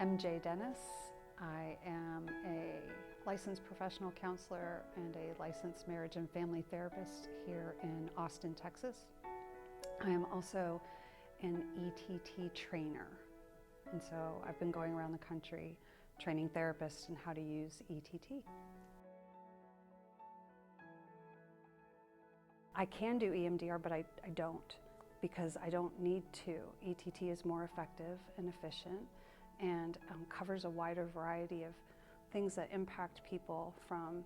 MJ Dennis. I am a licensed professional counselor and a licensed marriage and family therapist here in Austin, Texas. I am also an ETT trainer, and so I've been going around the country training therapists in how to use ETT. I can do EMDR, but I don't, because I don't need to. ETT is more effective and efficient and covers a wider variety of things that impact people, from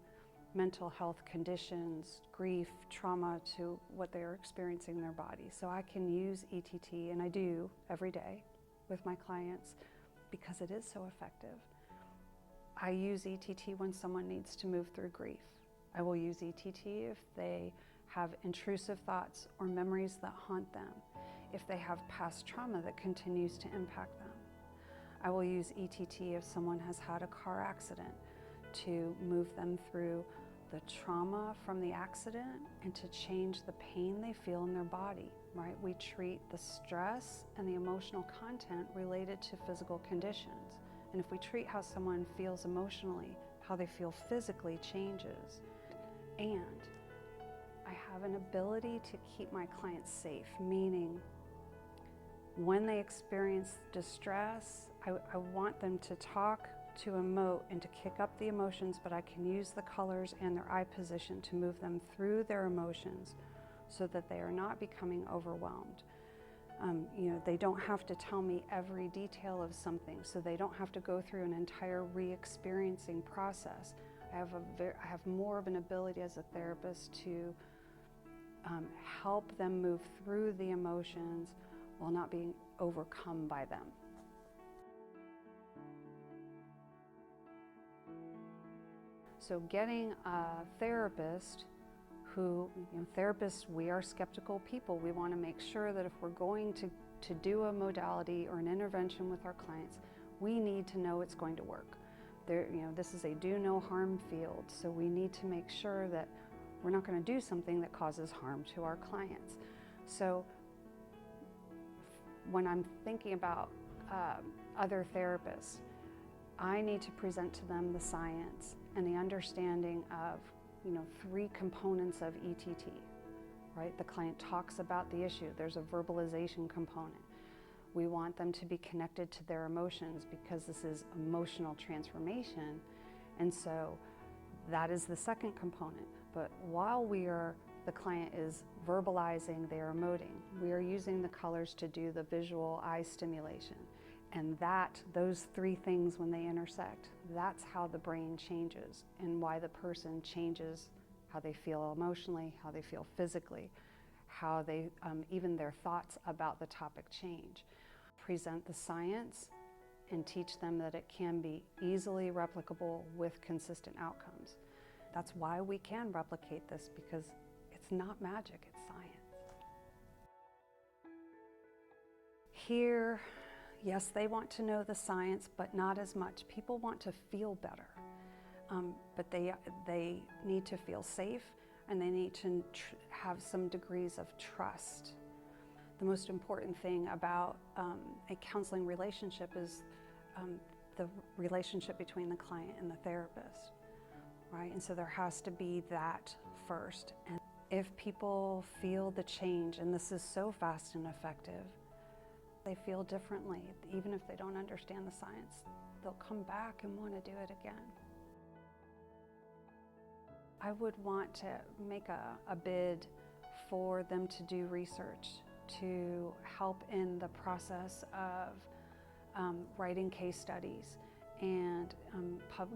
mental health conditions, grief, trauma, to what they're experiencing in their body. So I can use ETT, and I do every day with my clients because it is so effective. I use ETT when someone needs to move through grief. I will use ETT if they have intrusive thoughts or memories that haunt them, if they have past trauma that continues to impact them. I will use ETT if someone has had a car accident, to move them through the trauma from the accident and to change the pain they feel in their body, right? We treat the stress and the emotional content related to physical conditions. And if we treat how someone feels emotionally, how they feel physically changes. And I have an ability to keep my clients safe, meaning when they experience distress, I want them to talk, to emote, and to kick up the emotions, but I can use the colors and their eye position to move them through their emotions so that they are not becoming overwhelmed. They don't have to tell me every detail of something, so they don't have to go through an entire re-experiencing process. I have more of an ability as a therapist to help them move through the emotions while not being overcome by them. So getting a therapist who, therapists, we are skeptical people. We want to make sure that if we're going to do a modality or an intervention with our clients, we need to know it's going to work. This is a do no harm field, so we need to make sure that we're not going to do something that causes harm to our clients. So when I'm thinking about other therapists, I need to present to them the science and the understanding of, 3 components of ETT, right? The client talks about the issue. There's a verbalization component. We want them to be connected to their emotions because this is emotional transformation. And so that is the second component. But while the client is verbalizing, they're emoting, we are using the colors to do the visual eye stimulation. And those 3 things, when they intersect, that's how the brain changes and why the person changes how they feel emotionally, how they feel physically, how they, even their thoughts about the topic change. Present the science and teach them that it can be easily replicable with consistent outcomes. That's why we can replicate this, because it's not magic, it's science. Here, yes, they want to know the science, but not as much. People want to feel better, but they need to feel safe, and they need to have some degrees of trust. The most important thing about a counseling relationship is the relationship between the client and the therapist, right? And so there has to be that first. And if people feel the change, and this is so fast and effective, they feel differently. Even if they don't understand the science, they'll come back and want to do it again. I would want to make a bid for them to do research to help in the process of writing case studies and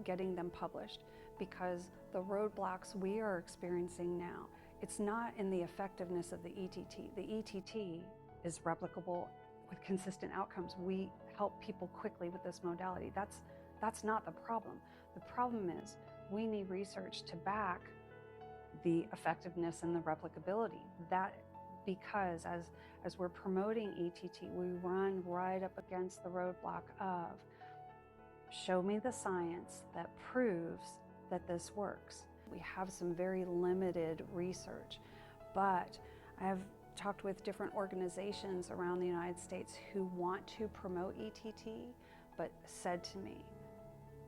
getting them published, because the roadblocks we are experiencing now, it's not in the effectiveness of the ETT. The ETT is replicable with consistent outcomes. We help people quickly with this modality. That's not the problem. The problem is we need research to back the effectiveness and the replicability. Because as we're promoting ETT, we run right up against the roadblock of, show me the science that proves that this works. We have some very limited research, but I have talked with different organizations around the United States who want to promote ETT, but said to me,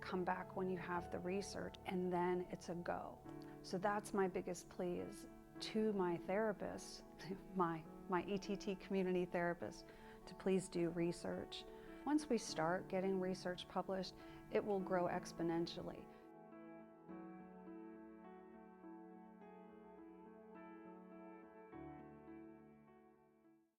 come back when you have the research, and then it's a go. So that's my biggest plea is to my therapists, my ETT community therapists, to please do research. Once we start getting research published, it will grow exponentially.